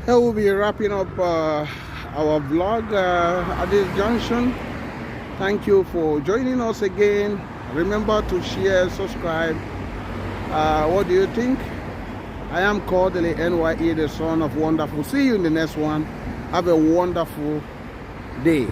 Here we'll be wrapping up our vlog at this junction. Thank you for joining us again. Remember to share, subscribe. What do you think? I am Kodili-nye, the son of wonderful. See you in the next one. Have a wonderful day.